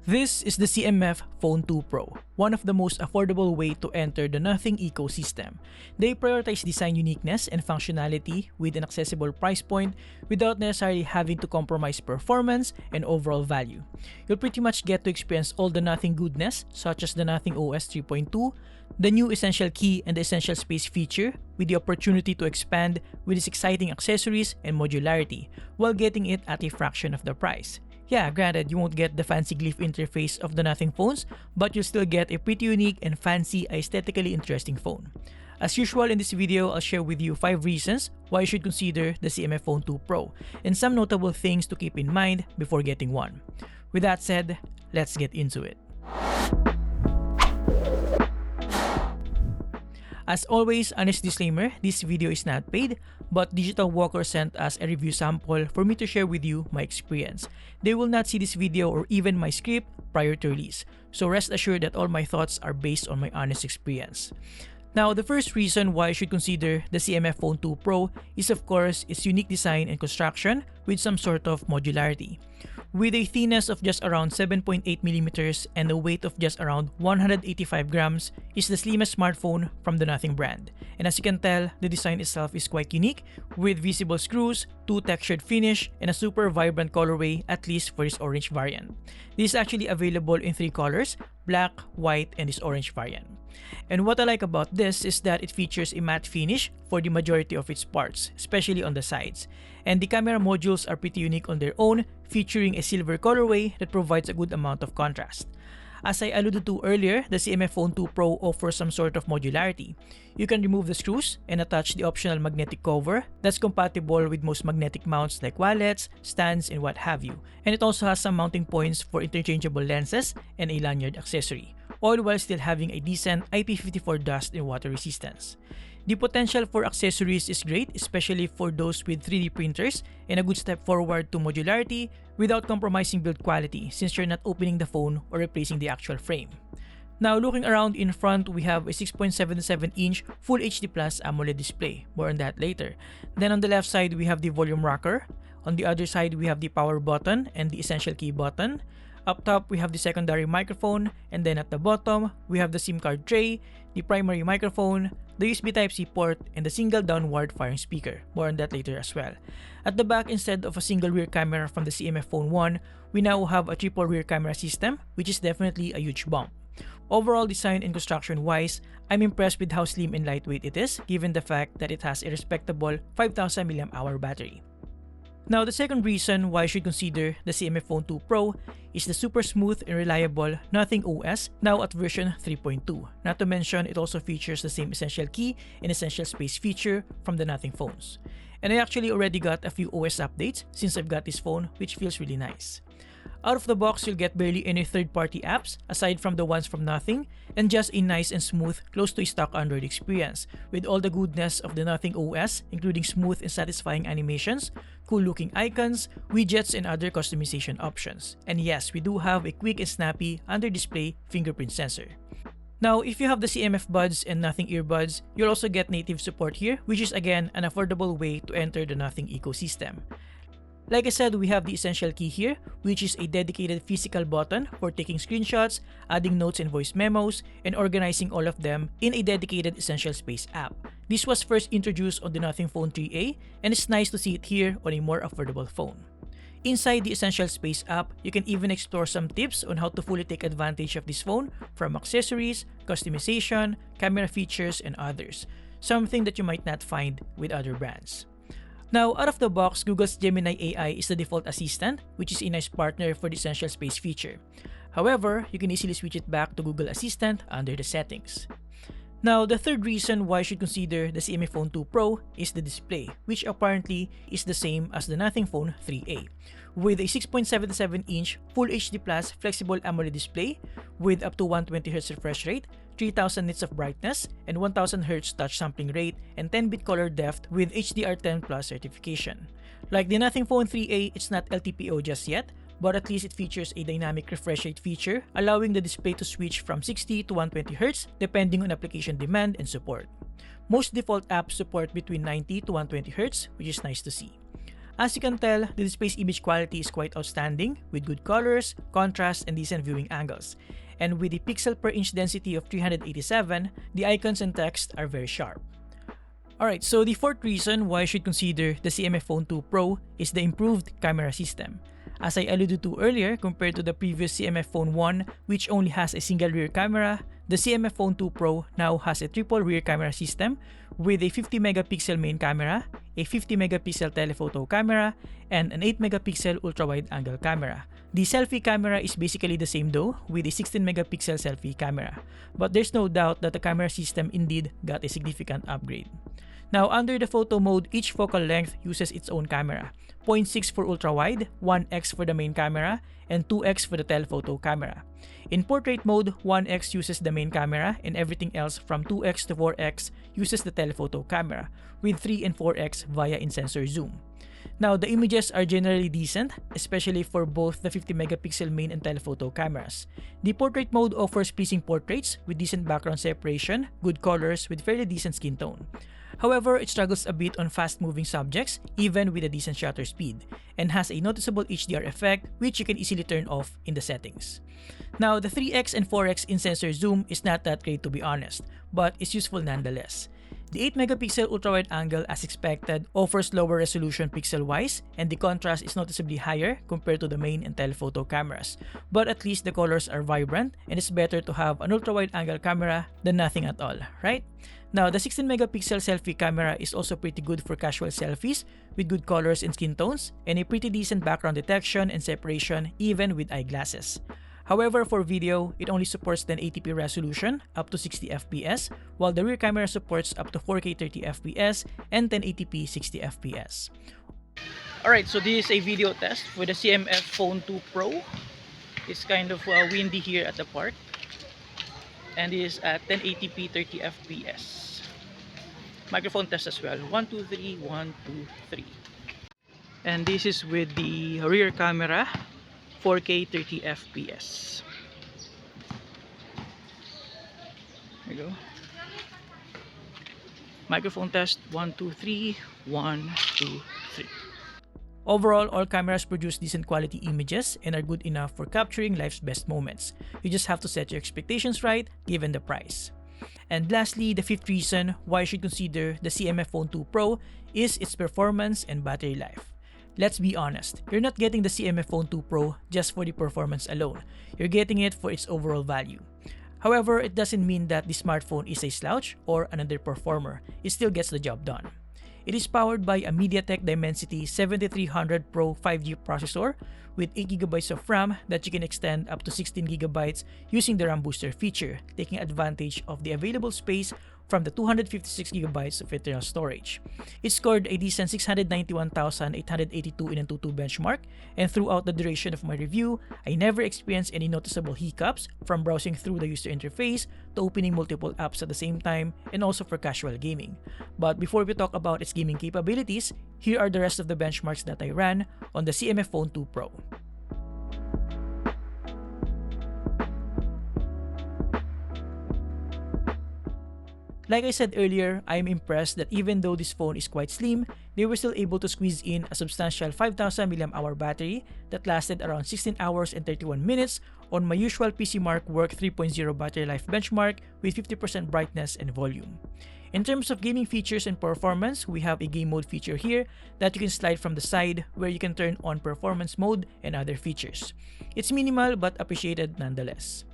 This is the CMF Phone 2 Pro, one of the most affordable way to enter the Nothing ecosystem. They prioritize design uniqueness and functionality with an accessible price point without necessarily having to compromise performance and overall value. You'll pretty much get to experience all the Nothing goodness such as the Nothing OS 3.2, the new Essential Key and the Essential Space feature with the opportunity to expand with its exciting accessories and modularity while getting it at a fraction of the price. Yeah, granted, you won't get the fancy glyph interface of the Nothing phones, but you'll still get a pretty unique and fancy, aesthetically interesting phone. As usual in this video, I'll share with you 5 reasons why you should consider the CMF Phone 2 Pro and some notable things to keep in mind before getting one. With that said, let's get into it. As always, honest disclaimer, this video is not paid, but Digital Walker sent us a review sample for me to share with you my experience. They will not see this video or even my script prior to release, so rest assured that all my thoughts are based on my honest experience. Now, the first reason why you should consider the CMF Phone 2 Pro is of course its unique design and construction with some sort of modularity. With a thickness of just around 7.8mm and a weight of just around 185 grams, is the slimmest smartphone from the Nothing brand. And as you can tell, the design itself is quite unique with visible screws, 2 textured finish, and a super vibrant colorway, at least for this orange variant. This is actually available in 3 colors, black, white, and this orange variant. And what I like about this is that it features a matte finish for the majority of its parts, especially on the sides. And the camera modules are pretty unique on their own, featuring a silver colorway that provides a good amount of contrast. As I alluded to earlier, the CMF Phone 2 Pro offers some sort of modularity. You can remove the screws and attach the optional magnetic cover that's compatible with most magnetic mounts like wallets, stands, and what have you. And it also has some mounting points for interchangeable lenses and a lanyard accessory, all while still having a decent IP54 dust and water resistance. The potential for accessories is great, especially for those with 3D printers, and a good step forward to modularity without compromising build quality since you're not opening the phone or replacing the actual frame. Now, looking around in front, we have a 6.77-inch Full HD Plus AMOLED display. More on that later. Then on the left side, we have the volume rocker. On the other side, we have the power button and the essential key button. Up top, we have the secondary microphone, and then at the bottom, we have the SIM card tray, the primary microphone, the USB Type-C port, and the single downward firing speaker. More on that later as well. At the back, instead of a single rear camera from the CMF Phone 1, we now have a triple rear camera system, which is definitely a huge bump. Overall design and construction wise, I'm impressed with how slim and lightweight it is, given the fact that it has a respectable 5000 mAh battery. Now, the second reason why you should consider the CMF Phone 2 Pro is the super smooth and reliable Nothing OS, now at version 3.2. Not to mention, it also features the same Essential Key and Essential Space feature from the Nothing phones. And I actually already got a few OS updates since I've got this phone, which feels really nice. Out of the box, you'll get barely any third-party apps aside from the ones from Nothing, and just a nice and smooth, close to a stock Android experience with all the goodness of the Nothing OS, including smooth and satisfying animations, cool-looking icons, widgets, and other customization options. And yes, we do have a quick and snappy under-display fingerprint sensor. Now, if you have the CMF buds and Nothing earbuds, you'll also get native support here, which is again an affordable way to enter the Nothing ecosystem. Like I said, we have the Essential Key here, which is a dedicated physical button for taking screenshots, adding notes and voice memos, and organizing all of them in a dedicated Essential Space app. This was first introduced on the Nothing Phone 3A, and it's nice to see it here on a more affordable phone. Inside the Essential Space app, you can even explore some tips on how to fully take advantage of this phone, from accessories, customization, camera features, and others. Something that you might not find with other brands. Now, out of the box, Google's Gemini AI is the default assistant, which is a nice partner for the Essential Space feature. However, you can easily switch it back to Google Assistant under the settings. Now, the third reason why you should consider the CMF Phone 2 Pro is the display, which apparently is the same as the Nothing Phone 3A, with a 6.77-inch Full HD Plus flexible AMOLED display with up to 120Hz refresh rate, 3000 nits of brightness, and 1000Hz touch sampling rate, and 10-bit color depth with HDR10 Plus certification. Like the Nothing Phone 3A, it's not LTPO just yet, but at least it features a dynamic refresh rate feature, allowing the display to switch from 60 to 120Hz depending on application demand and support. Most default apps support between 90 to 120Hz, which is nice to see. As you can tell, the display's image quality is quite outstanding with good colors, contrast, and decent viewing angles. And with the pixel per inch density of 387, the icons and text are very sharp. Alright, so the fourth reason why I should consider the CMF Phone 2 Pro is the improved camera system. As I alluded to earlier, compared to the previous CMF Phone 1, which only has a single rear camera, the CMF Phone 2 Pro now has a triple rear camera system with a 50 megapixel main camera, a 50 megapixel telephoto camera, and an 8 megapixel ultra-wide angle camera. The selfie camera is basically the same though, with a 16 megapixel selfie camera. But there's no doubt that the camera system indeed got a significant upgrade. Now, under the photo mode, each focal length uses its own camera. 0.6 for ultra-wide, 1x for the main camera, and 2x for the telephoto camera. In portrait mode, 1x uses the main camera and everything else from 2x to 4x uses the telephoto camera, with 3 and 4x via in-sensor zoom. Now, the images are generally decent, especially for both the 50 megapixel main and telephoto cameras. The portrait mode offers pleasing portraits with decent background separation, good colors with fairly decent skin tone. However, it struggles a bit on fast-moving subjects, even with a decent shutter speed, and has a noticeable HDR effect which you can easily turn off in the settings. Now, the 3x and 4x in-sensor zoom is not that great to be honest, but it's useful nonetheless. The 8 megapixel ultra-wide angle, as expected, offers lower resolution pixel-wise, and the contrast is noticeably higher compared to the main and telephoto cameras. But at least the colors are vibrant, and it's better to have an ultra-wide angle camera than nothing at all, right? Now, the 16 megapixel selfie camera is also pretty good for casual selfies with good colors and skin tones, and a pretty decent background detection and separation even with eyeglasses. However, for video, it only supports 1080p resolution up to 60 fps, while the rear camera supports up to 4K 30 fps and 1080p 60 fps. Alright, so this is a video test for the CMF Phone 2 Pro. It's kind of windy here at the park, and it is at 1080p 30 fps. Microphone test as well. 1 2 3 1 2 3. And this is with the rear camera, 4K 30 fps. There you go. Microphone test 1 2 3 1 2 3. Overall, all cameras produce decent quality images and are good enough for capturing life's best moments. You just have to set your expectations right given the price. And lastly, the fifth reason why you should consider the CMF Phone 2 Pro is its performance and battery life. Let's be honest, you're not getting the CMF Phone 2 Pro just for the performance alone. You're getting it for its overall value. However, it doesn't mean that the smartphone is a slouch or an underperformer. It still gets the job done. It is powered by a MediaTek Dimensity 7300 Pro 5G processor with 8GB of RAM that you can extend up to 16GB using the RAM booster feature, taking advantage of the available space from the 256GB of internal storage. It scored a decent 691,882 in Antutu benchmark, and throughout the duration of my review, I never experienced any noticeable hiccups from browsing through the user interface to opening multiple apps at the same time, and also for casual gaming. But before we talk about its gaming capabilities, here are the rest of the benchmarks that I ran on the CMF Phone 2 Pro. Like I said earlier, I am impressed that even though this phone is quite slim, they were still able to squeeze in a substantial 5000 mAh battery that lasted around 16 hours and 31 minutes on my usual PCMark Work 3.0 battery life benchmark with 50% brightness and volume. In terms of gaming features and performance, we have a game mode feature here that you can slide from the side where you can turn on performance mode and other features. It's minimal but appreciated nonetheless.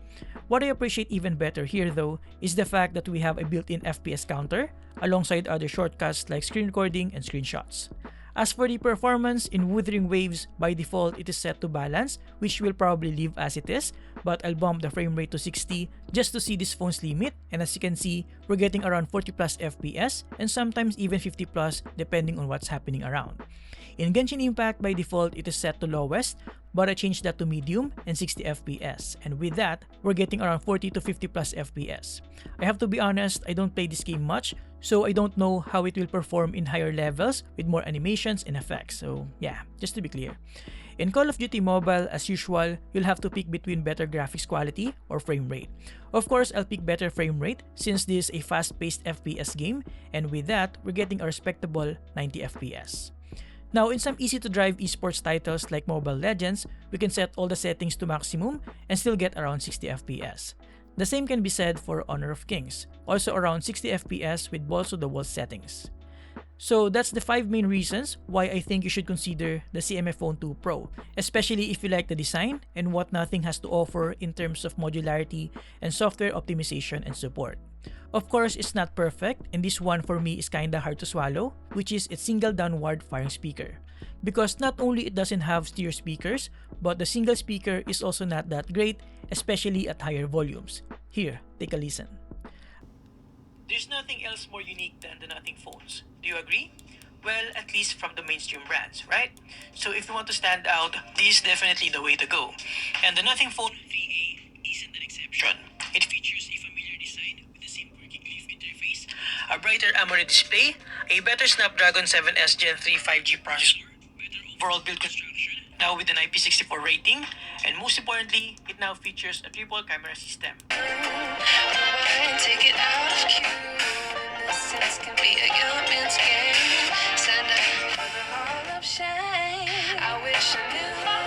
What I appreciate even better here though is the fact that we have a built-in FPS counter alongside other shortcuts like screen recording and screenshots. As for the performance, in Wuthering Waves, by default it is set to balance, which will probably leave as it is, but I'll bump the frame rate to 60 just to see this phone's limit, and as you can see, we're getting around 40 plus FPS and sometimes even 50 plus depending on what's happening around. In Genshin Impact, by default it is set to lowest, but I changed that to medium and 60 FPS, and with that, we're getting around 40 to 50 plus FPS. I have to be honest, I don't play this game much, so I don't know how it will perform in higher levels with more animations and effects, so yeah, just to be clear. In Call of Duty Mobile, as usual, you'll have to pick between better graphics quality or frame rate. Of course, I'll pick better frame rate since this is a fast-paced FPS game, and with that, we're getting a respectable 90 FPS. Now, in some easy-to-drive esports titles like Mobile Legends, we can set all the settings to maximum and still get around 60 FPS. The same can be said for Honor of Kings, also around 60 FPS with balls to the wall settings. So that's the 5 main reasons why I think you should consider the CMF Phone 2 Pro, especially if you like the design and what nothing has to offer in terms of modularity and software optimization and support. Of course, it's not perfect, and this one for me is kinda hard to swallow, which is its single downward firing speaker. Because not only it doesn't have stereo speakers, but the single speaker is also not that great, especially at higher volumes. Here, take a listen. There's nothing else more unique than the Nothing phones. Do you agree? Well, at least from the mainstream brands, right? So if you want to stand out, this is definitely the way to go. And the Nothing Phone 3A isn't an exception. It features a familiar design with the same quirky glyph interface, a brighter AMOLED display, a better Snapdragon 7S Gen 3 5G processor, better overall build construction, now with an IP64 rating, and most importantly, it now features a triple camera system. Take it out of queue. Sense can be a young man's game. Stand up for the hall of shame. I wish I knew how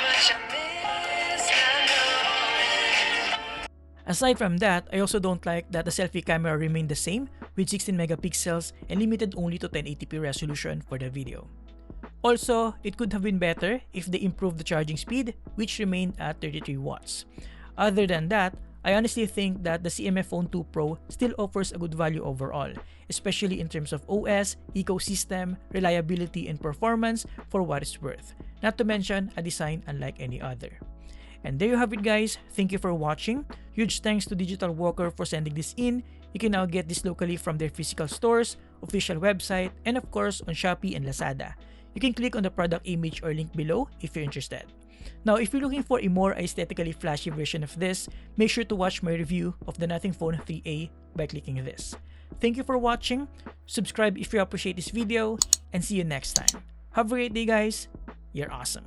much I miss. I know. Aside from that, I also don't like that the selfie camera remained the same with 16 megapixels and limited only to 1080p resolution for the video. Also, it could have been better if they improved the charging speed, which remained at 33 watts. Other than that, I honestly think that the CMF Phone 2 Pro still offers a good value overall, especially in terms of OS, ecosystem, reliability, and performance for what it's worth, not to mention a design unlike any other. And there you have it, guys. Thank you for watching. Huge thanks to Digital Walker for sending this in. You can now get this locally from their physical stores, official website, and of course on Shopee and Lazada. You can click on the product image or link below if you're interested. Now, if you're looking for a more aesthetically flashy version of this, make sure to watch my review of the Nothing Phone 3A by clicking this. Thank you for watching, subscribe if you appreciate this video, and see you next time. Have a great day, guys. You're awesome.